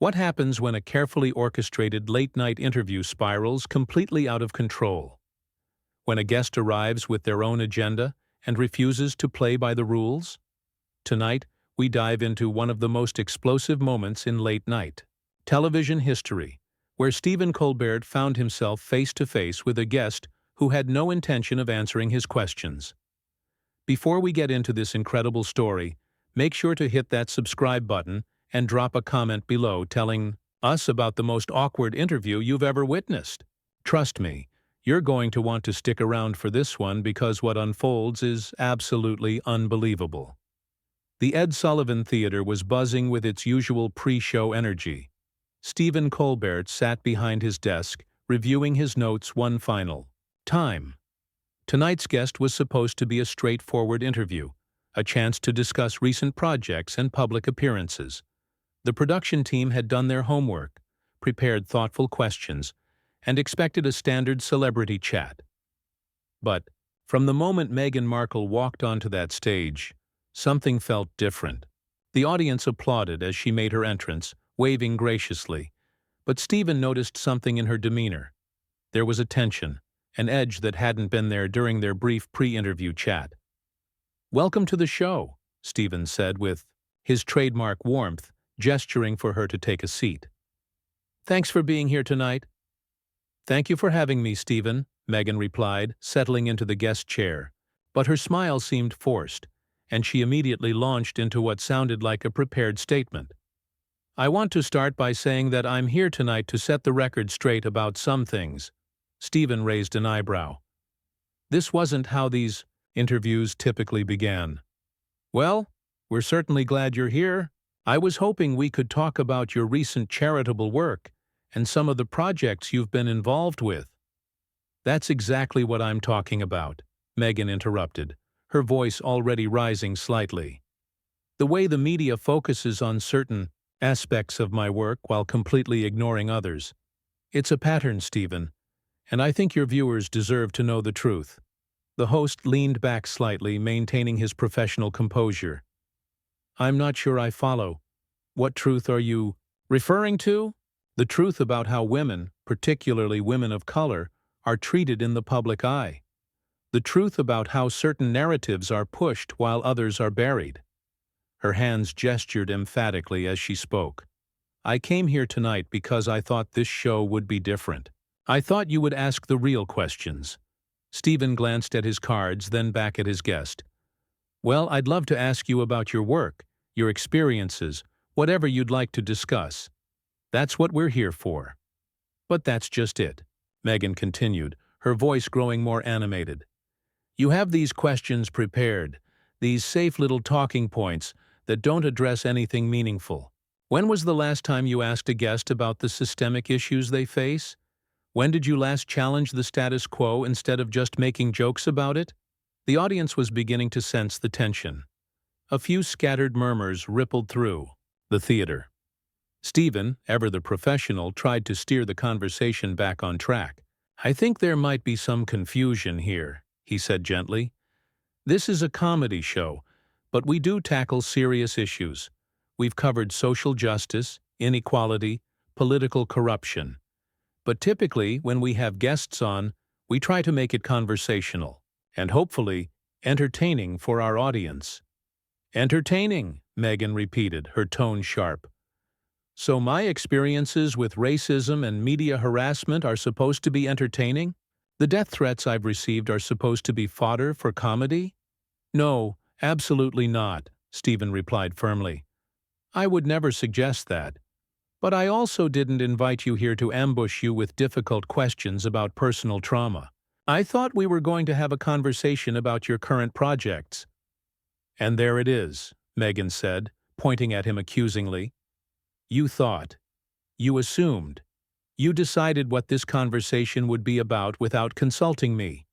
What happens when a carefully orchestrated late-night interview spirals completely out of control? When a guest arrives with their own agenda and refuses to play by the rules? Tonight, we dive into one of the most explosive moments in late-night television history, where Stephen Colbert found himself face-to-face with a guest who had no intention of answering his questions. Before we get into this incredible story, make sure to hit that subscribe button and drop a comment below telling us about the most awkward interview you've ever witnessed. Trust me, you're going to want to stick around for this one because what unfolds is absolutely unbelievable. The Ed Sullivan Theater was buzzing with its usual pre-show energy. Stephen Colbert sat behind his desk, reviewing his notes one final time. Tonight's guest was supposed to be a straightforward interview, a chance to discuss recent projects and public appearances. The production team had done their homework, prepared thoughtful questions, and expected a standard celebrity chat. But, from the moment Meghan Markle walked onto that stage, something felt different. The audience applauded as she made her entrance, waving graciously. But Stephen noticed something in her demeanor. There was a tension, an edge that hadn't been there during their brief pre-interview chat. "Welcome to the show," Stephen said with his trademark warmth, gesturing for her to take a seat. "Thanks for being here tonight." "Thank you for having me, Stephen," Meghan replied, settling into the guest chair. But her smile seemed forced, and she immediately launched into what sounded like a prepared statement. "I want to start by saying that I'm here tonight to set the record straight about some things." Stephen raised an eyebrow. This wasn't how these interviews typically began. "Well, we're certainly glad you're here. I was hoping we could talk about your recent charitable work and some of the projects you've been involved with." "That's exactly what I'm talking about," Meghan interrupted, her voice already rising slightly. "The way the media focuses on certain aspects of my work while completely ignoring others. It's a pattern, Stephen, and I think your viewers deserve to know the truth." The host leaned back slightly, maintaining his professional composure. "I'm not sure I follow. What truth are you referring to?" "The truth about how women, particularly women of color, are treated in the public eye. The truth about how certain narratives are pushed while others are buried." Her hands gestured emphatically as she spoke. "I came here tonight because I thought this show would be different. I thought you would ask the real questions." Stephen glanced at his cards, then back at his guest. "Well, I'd love to ask you about your work, your experiences, whatever you'd like to discuss. That's what we're here for." "But that's just it," Meghan continued, her voice growing more animated. "You have these questions prepared, these safe little talking points that don't address anything meaningful. When was the last time you asked a guest about the systemic issues they face? When did you last challenge the status quo instead of just making jokes about it?" The audience was beginning to sense the tension. A few scattered murmurs rippled through the theater. Stephen, ever the professional, tried to steer the conversation back on track. "I think there might be some confusion here," he said gently. "This is a comedy show, but we do tackle serious issues. We've covered social justice, inequality, political corruption. But typically, when we have guests on, we try to make it conversational, and hopefully, entertaining for our audience." "Entertaining," Meghan repeated, her tone sharp. "So my experiences with racism and media harassment are supposed to be entertaining? The death threats I've received are supposed to be fodder for comedy?" "No, absolutely not," Stephen replied firmly. "I would never suggest that. But I also didn't invite you here to ambush you with difficult questions about personal trauma. I thought we were going to have a conversation about your current projects." "And there it is," Meghan said, pointing at him accusingly. "You thought. You assumed. You decided what this conversation would be about without consulting me.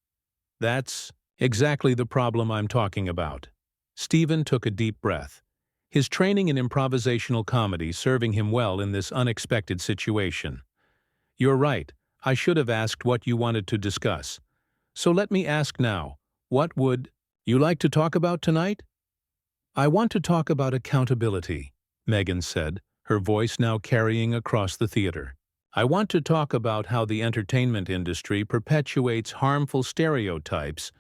That's exactly the problem I'm talking about." Stephen took a deep breath, his training in improvisational comedy serving him well in this unexpected situation. "You're right, I should have asked what you wanted to discuss. So let me ask now, what would you like to talk about tonight?" "I want to talk about accountability," Meghan said, her voice now carrying across the theater. "I want to talk about how the entertainment industry perpetuates harmful stereotypes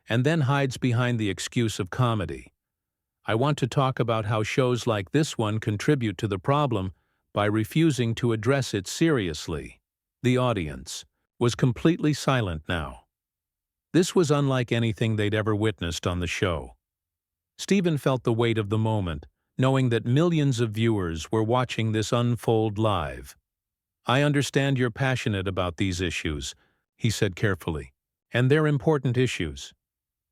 and then hides behind the excuse of comedy. I want to talk about how shows like this one contribute to the problem by refusing to address it seriously." The audience was completely silent now. This was unlike anything they'd ever witnessed on the show. Stephen felt the weight of the moment, knowing that millions of viewers were watching this unfold live. "I understand you're passionate about these issues," he said carefully, "and they're important issues.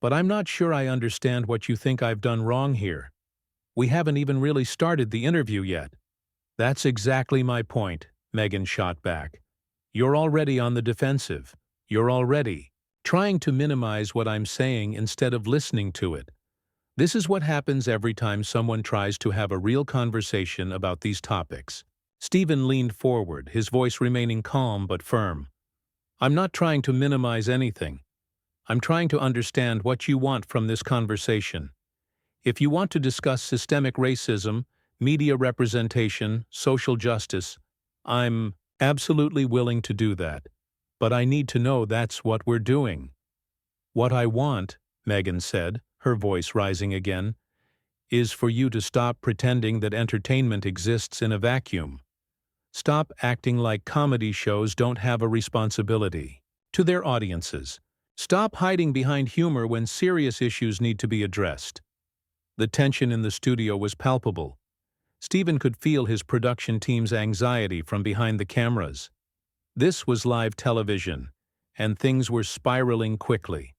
But I'm not sure I understand what you think I've done wrong here. We haven't even really started the interview yet." "That's exactly my point," Meghan shot back. "You're already on the defensive. You're already trying to minimize what I'm saying instead of listening to it. This is what happens every time someone tries to have a real conversation about these topics." Stephen leaned forward, his voice remaining calm but firm. "I'm not trying to minimize anything. I'm trying to understand what you want from this conversation. If you want to discuss systemic racism, media representation, social justice, I'm absolutely willing to do that. But I need to know that's what we're doing." "What I want," Meghan said, her voice rising again, "is for you to stop pretending that entertainment exists in a vacuum. Stop acting like comedy shows don't have a responsibility to their audiences. Stop hiding behind humor when serious issues need to be addressed." The tension in the studio was palpable. Stephen could feel his production team's anxiety from behind the cameras. This was live television, and things were spiraling quickly.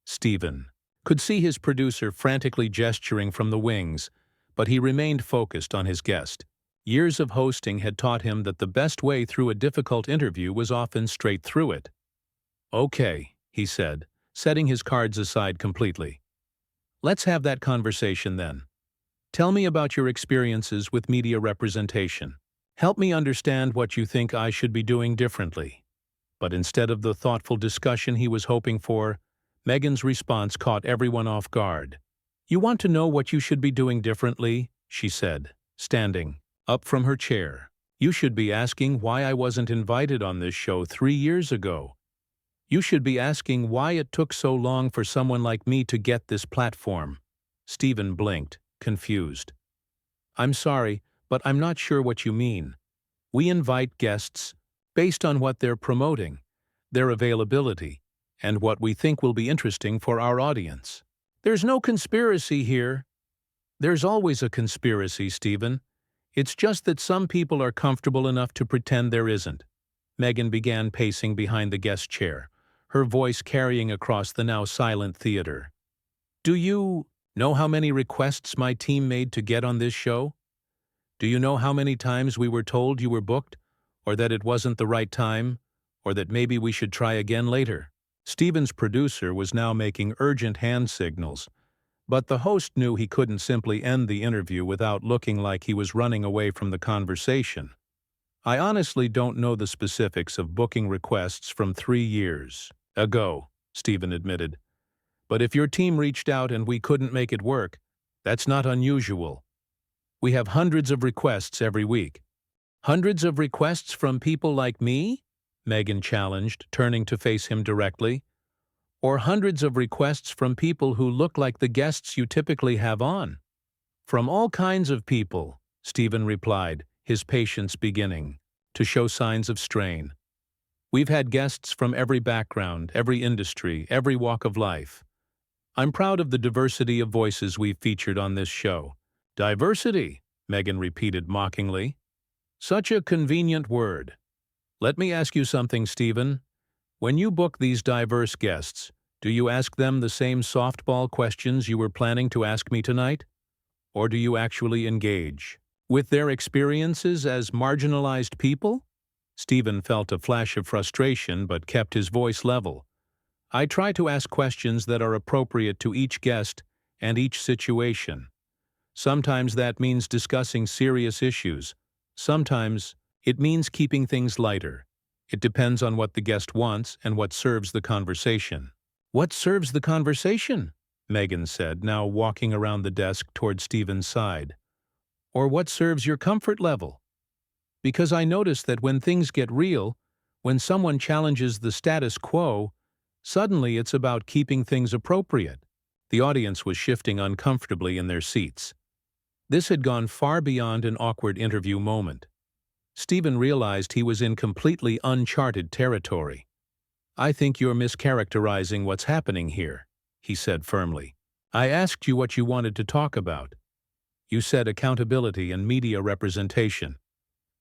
Stephen could see his producer frantically gesturing from the wings, but he remained focused on his guest. Years of hosting had taught him that the best way through a difficult interview was often straight through it. "Okay," he said, setting his cards aside completely. "Let's have that conversation then. Tell me about your experiences with media representation. Help me understand what you think I should be doing differently." But instead of the thoughtful discussion he was hoping for, Meghan's response caught everyone off guard. "You want to know what you should be doing differently?" she said, standing up from her chair. "You should be asking why I wasn't invited on this show 3 years ago. You should be asking why it took so long for someone like me to get this platform." Stephen blinked, confused. "I'm sorry, but I'm not sure what you mean. We invite guests based on what they're promoting, their availability, and what we think will be interesting for our audience. There's no conspiracy here." "There's always a conspiracy, Stephen. It's just that some people are comfortable enough to pretend there isn't." Meghan began pacing behind the guest chair, her voice carrying across the now silent theater. "Do you know how many requests my team made to get on this show? Do you know how many times we were told you were booked, or that it wasn't the right time, or that maybe we should try again later?" Stephen's producer was now making urgent hand signals, but the host knew he couldn't simply end the interview without looking like he was running away from the conversation. "I honestly don't know the specifics of booking requests from 3 years ago," Stephen admitted. "But if your team reached out and we couldn't make it work, that's not unusual. We have hundreds of requests every week." "Hundreds of requests from people like me?" Meghan challenged, turning to face him directly. "Or hundreds of requests from people who look like the guests you typically have on?" "From all kinds of people," Stephen replied, his patience beginning to show signs of strain. "We've had guests from every background, every industry, every walk of life. I'm proud of the diversity of voices we've featured on this show." "Diversity," Meghan repeated mockingly. "Such a convenient word. Let me ask you something, Stephen. When you book these diverse guests, do you ask them the same softball questions you were planning to ask me tonight? Or do you actually engage with their experiences as marginalized people?" Stephen felt a flash of frustration but kept his voice level. "I try to ask questions that are appropriate to each guest and each situation. Sometimes that means discussing serious issues. Sometimes it means keeping things lighter. It depends on what the guest wants and what serves the conversation." "What serves the conversation?" Meghan said, now walking around the desk toward Stephen's side. Or what serves your comfort level? Because I notice that when things get real, when someone challenges the status quo, suddenly it's about keeping things appropriate. The audience was shifting uncomfortably in their seats. This had gone far beyond an awkward interview moment. Stephen realized he was in completely uncharted territory. "I think you're mischaracterizing what's happening here," he said firmly. "I asked you what you wanted to talk about. You said accountability and media representation.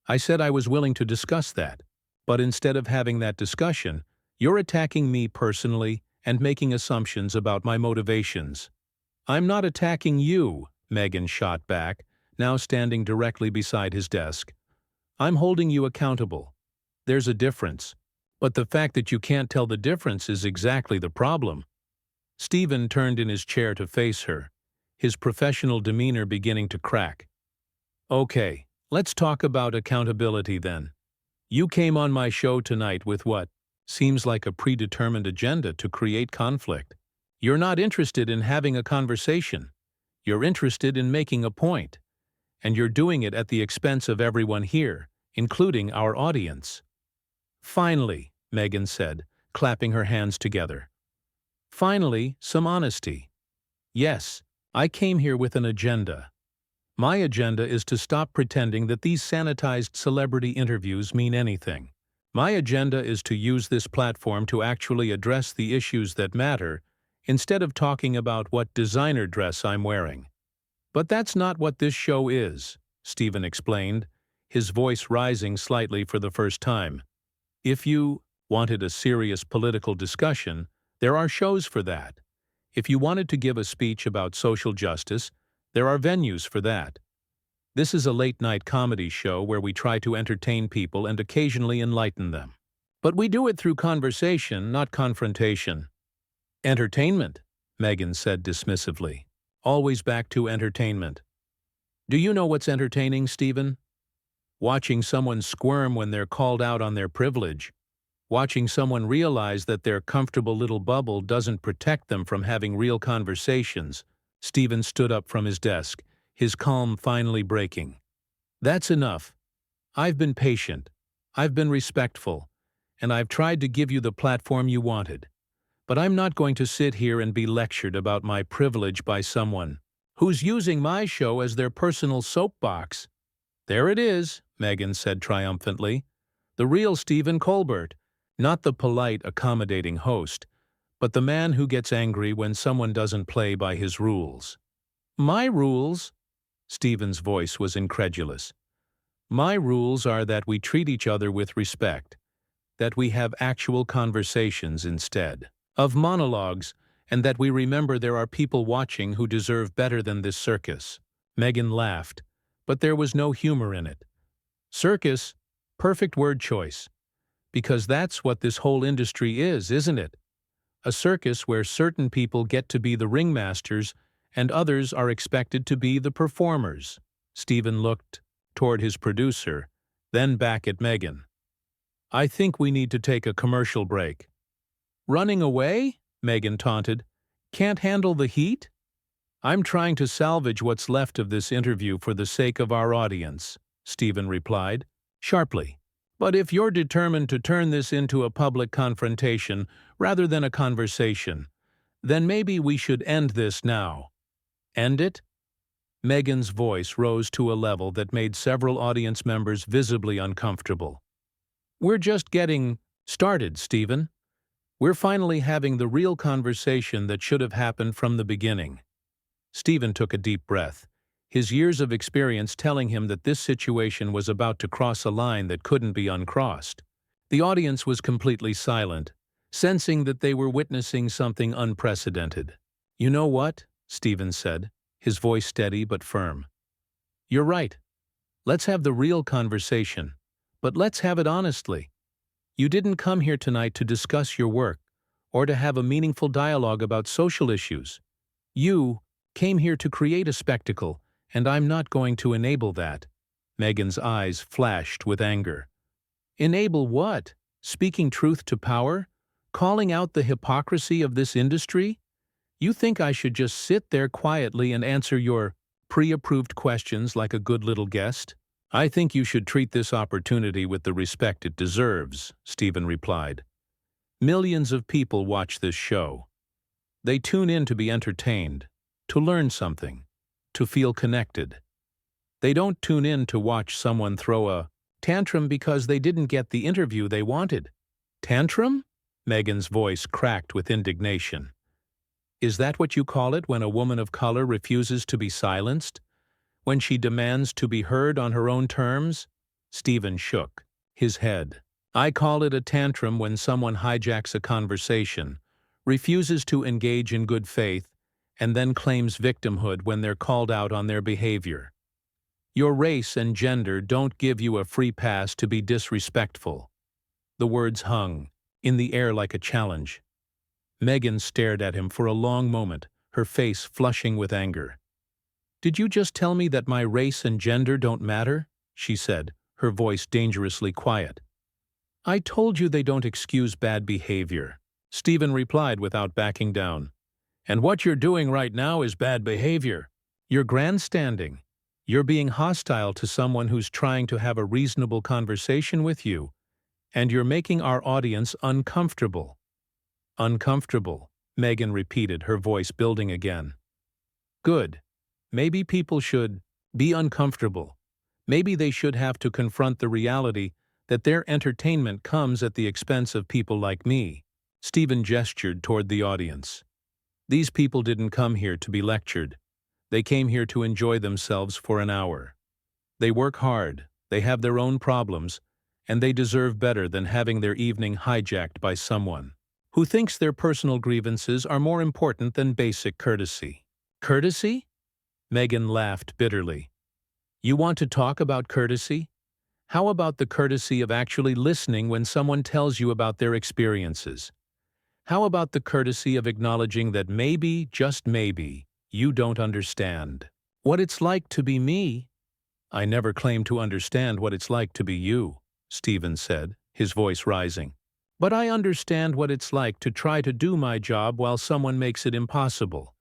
I said I was willing to discuss that. But instead of having that discussion, you're attacking me personally and making assumptions about my motivations." "I'm not attacking you," Meghan shot back, now standing directly beside his desk. "I'm holding you accountable. There's a difference. But the fact that you can't tell the difference is exactly the problem." Stephen turned in his chair to face her, his professional demeanor beginning to crack. "Okay, let's talk about accountability then. You came on my show tonight with what seems like a predetermined agenda to create conflict. You're not interested in having a conversation. You're interested in making a point. And you're doing it at the expense of everyone here, including our audience." "Finally," Meghan said, clapping her hands together. "Finally, some honesty. Yes, I came here with an agenda. My agenda is to stop pretending that these sanitized celebrity interviews mean anything. My agenda is to use this platform to actually address the issues that matter, instead of talking about what designer dress I'm wearing." "But that's not what this show is," Stephen explained, his voice rising slightly for the first time. "If you wanted a serious political discussion, there are shows for that. If you wanted to give a speech about social justice, there are venues for that. This is a late-night comedy show where we try to entertain people and occasionally enlighten them. But we do it through conversation, not confrontation." "Entertainment," Meghan said dismissively. "Always back to entertainment. Do you know what's entertaining, Stephen? Watching someone squirm when they're called out on their privilege. Watching someone realize that their comfortable little bubble doesn't protect them from having real conversations." Stephen stood up from his desk, his calm finally breaking. "That's enough. I've been patient. I've been respectful. And I've tried to give you the platform you wanted. But I'm not going to sit here and be lectured about my privilege by someone who's using my show as their personal soapbox." "There it is," Meghan said triumphantly. "The real Stephen Colbert. Not the polite, accommodating host, but the man who gets angry when someone doesn't play by his rules." "My rules?" Stephen's voice was incredulous. "My rules are that we treat each other with respect, that we have actual conversations instead of monologues, and that we remember there are people watching who deserve better than this circus." Meghan laughed, but there was no humor in it. "Circus? Perfect word choice. Because that's what this whole industry is, isn't it? A circus where certain people get to be the ringmasters and others are expected to be the performers." Stephen looked toward his producer, then back at Meghan. "I think we need to take a commercial break." "Running away?" Meghan taunted. "Can't handle the heat?" "I'm trying to salvage what's left of this interview for the sake of our audience," Stephen replied, sharply. "But if you're determined to turn this into a public confrontation rather than a conversation, then maybe we should end this now." "End it?" Meghan's voice rose to a level that made several audience members visibly uncomfortable. "We're just getting started, Stephen. We're finally having the real conversation that should have happened from the beginning." Stephen took a deep breath, his years of experience telling him that this situation was about to cross a line that couldn't be uncrossed. The audience was completely silent, sensing that they were witnessing something unprecedented. "You know what?" Stephen said, his voice steady but firm. "You're right. Let's have the real conversation, but let's have it honestly. You didn't come here tonight to discuss your work or to have a meaningful dialogue about social issues. You came here to create a spectacle, and I'm not going to enable that." Meghan's eyes flashed with anger. "Enable what? Speaking truth to power? Calling out the hypocrisy of this industry? You think I should just sit there quietly and answer your Pre-approved questions like a good little guest? I think you should treat this opportunity with the respect it deserves, Stephen replied. Millions of people watch this show. They tune in to be entertained, to learn something, to feel connected. They don't tune in to watch someone throw a tantrum because they didn't get the interview they wanted. Tantrum? Meghan's voice cracked with indignation. Is that what you call it when a woman of color refuses to be silenced? When she demands to be heard on her own terms? Stephen shook his head. I call it a tantrum when someone hijacks a conversation, refuses to engage in good faith, and then claims victimhood when they're called out on their behavior. Your race and gender don't give you a free pass to be disrespectful. The words hung in the air like a challenge. Meghan stared at him for a long moment, her face flushing with anger. Did you just tell me that my race and gender don't matter? She said, her voice dangerously quiet. I told you they don't excuse bad behavior, Stephen replied without backing down. And what you're doing right now is bad behavior. You're grandstanding. You're being hostile to someone who's trying to have a reasonable conversation with you, and you're making our audience uncomfortable. Uncomfortable, Meghan repeated, her voice building again. Good. Maybe people should be uncomfortable. Maybe they should have to confront the reality that their entertainment comes at the expense of people like me. Stephen gestured toward the audience. These people didn't come here to be lectured. They came here to enjoy themselves for an hour. They work hard, they have their own problems, and they deserve better than having their evening hijacked by someone who thinks their personal grievances are more important than basic courtesy. Courtesy? Meghan laughed bitterly. You want to talk about courtesy? How about the courtesy of actually listening when someone tells you about their experiences? How about the courtesy of acknowledging that maybe, just maybe, you don't understand what it's like to be me? I never claimed to understand what it's like to be you, Stephen said, his voice rising. But I understand what it's like to try to do my job while someone makes it impossible.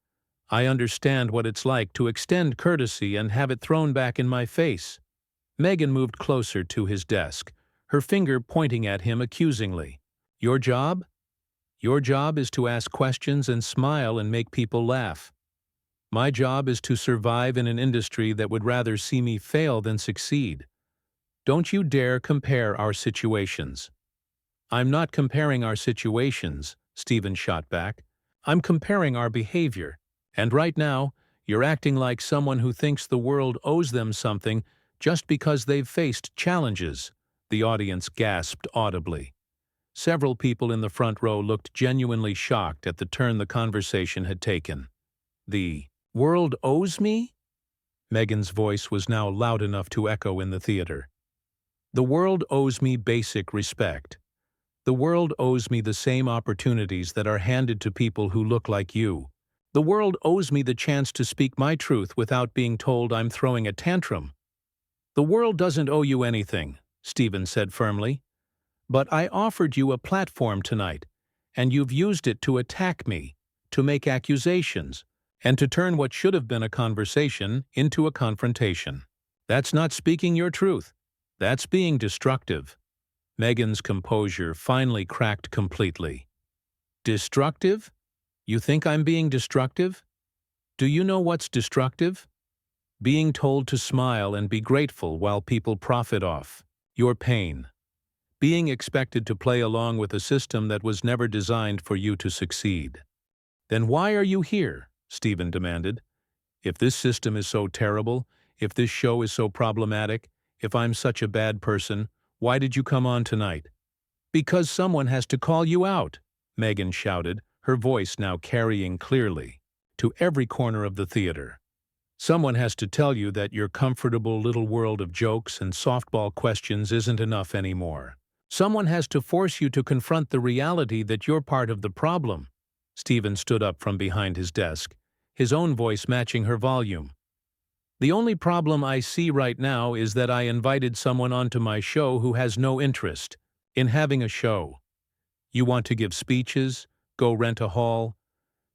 I understand what it's like to extend courtesy and have it thrown back in my face. Meghan moved closer to his desk, her finger pointing at him accusingly. Your job? Your job is to ask questions and smile and make people laugh. My job is to survive in an industry that would rather see me fail than succeed. Don't you dare compare our situations. I'm not comparing our situations, Stephen shot back. I'm comparing our behavior. And right now, you're acting like someone who thinks the world owes them something just because they've faced challenges. The audience gasped audibly. Several people in the front row looked genuinely shocked at the turn the conversation had taken. The world owes me? Meghan's voice was now loud enough to echo in the theater. The world owes me basic respect. The world owes me the same opportunities that are handed to people who look like you. The world owes me the chance to speak my truth without being told I'm throwing a tantrum. The world doesn't owe you anything, Stephen said firmly. But I offered you a platform tonight, and you've used it to attack me, to make accusations, and to turn what should have been a conversation into a confrontation. That's not speaking your truth. That's being destructive. Meghan's composure finally cracked completely. Destructive? You think I'm being destructive? Do you know what's destructive? Being told to smile and be grateful while people profit off your pain. Being expected to play along with a system that was never designed for you to succeed. Then why are you here? Stephen demanded. If this system is so terrible, if this show is so problematic, if I'm such a bad person, why did you come on tonight? Because someone has to call you out, Meghan shouted, her voice now carrying clearly to every corner of the theater. Someone has to tell you that your comfortable little world of jokes and softball questions isn't enough anymore. Someone has to force you to confront the reality that you're part of the problem. Stephen stood up from behind his desk, his own voice matching her volume. The only problem I see right now is that I invited someone onto my show who has no interest in having a show. You want to give speeches, go rent a hall.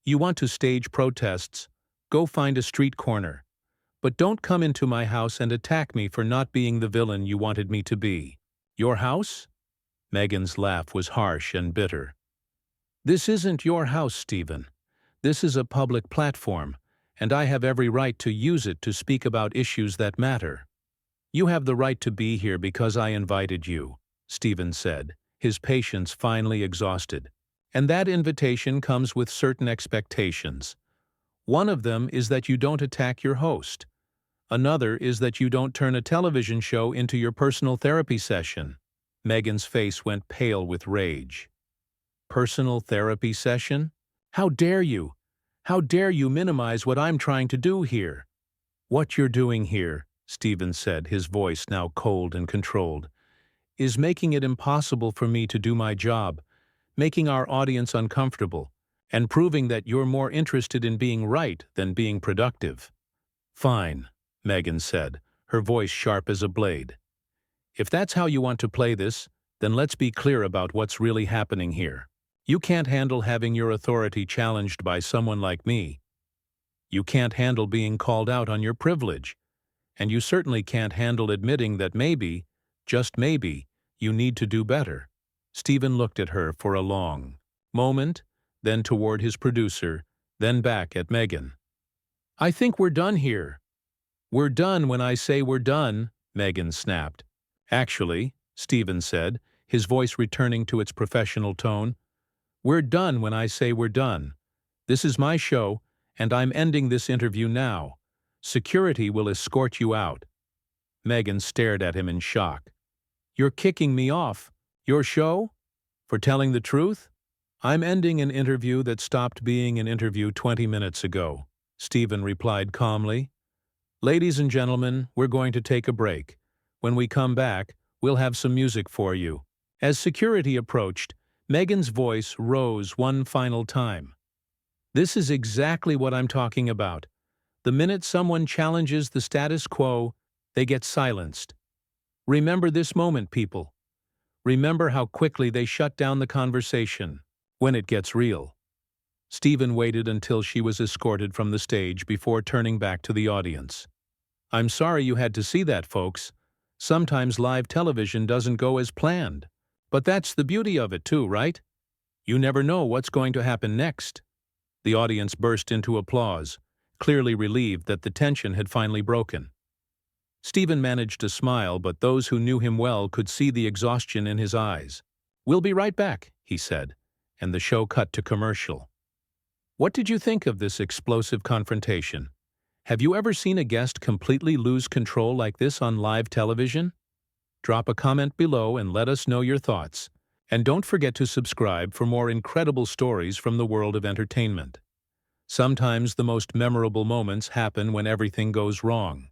You want to stage protests, go find a street corner. But don't come into my house and attack me for not being the villain you wanted me to be. Your house? Meghan's laugh was harsh and bitter. This isn't your house, Stephen. This is a public platform, and I have every right to use it to speak about issues that matter. You have the right to be here because I invited you, Stephen said, his patience finally exhausted. And that invitation comes with certain expectations. One of them is that you don't attack your host. Another is that you don't turn a television show into your personal therapy session. Meghan's face went pale with rage. Personal therapy session? How dare you? How dare you minimize what I'm trying to do here? What you're doing here, Stephen said, his voice now cold and controlled, is making it impossible for me to do my job, making our audience uncomfortable, and proving that you're more interested in being right than being productive. Fine, Meghan said, her voice sharp as a blade. If that's how you want to play this, then let's be clear about what's really happening here. You can't handle having your authority challenged by someone like me. You can't handle being called out on your privilege. And you certainly can't handle admitting that maybe, just maybe, you need to do better. Stephen looked at her for a long moment, then toward his producer, then back at Meghan. I think we're done here. We're done when I say we're done, Meghan snapped. Actually, Stephen said, his voice returning to its professional tone, we're done when I say we're done. This is my show, and I'm ending this interview now. Security will escort you out. Meghan stared at him in shock. You're kicking me off? Your show? For telling the truth? I'm ending an interview that stopped being an interview 20 minutes ago, Stephen replied calmly. Ladies and gentlemen, we're going to take a break. When we come back, we'll have some music for you. As security approached, Meghan's voice rose one final time. This is exactly what I'm talking about. The minute someone challenges the status quo, they get silenced. Remember this moment, people. Remember how quickly they shut down the conversation when it gets real. Stephen waited until she was escorted from the stage before turning back to the audience. I'm sorry you had to see that, folks. Sometimes live television doesn't go as planned. But that's the beauty of it too, right? You never know what's going to happen next. The audience burst into applause, clearly relieved that the tension had finally broken. Stephen managed to smile, but those who knew him well could see the exhaustion in his eyes. We'll be right back, he said, and the show cut to commercial. What did you think of this explosive confrontation? Have you ever seen a guest completely lose control like this on live television? Drop a comment below and let us know your thoughts. And don't forget to subscribe for more incredible stories from the world of entertainment. Sometimes the most memorable moments happen when everything goes wrong.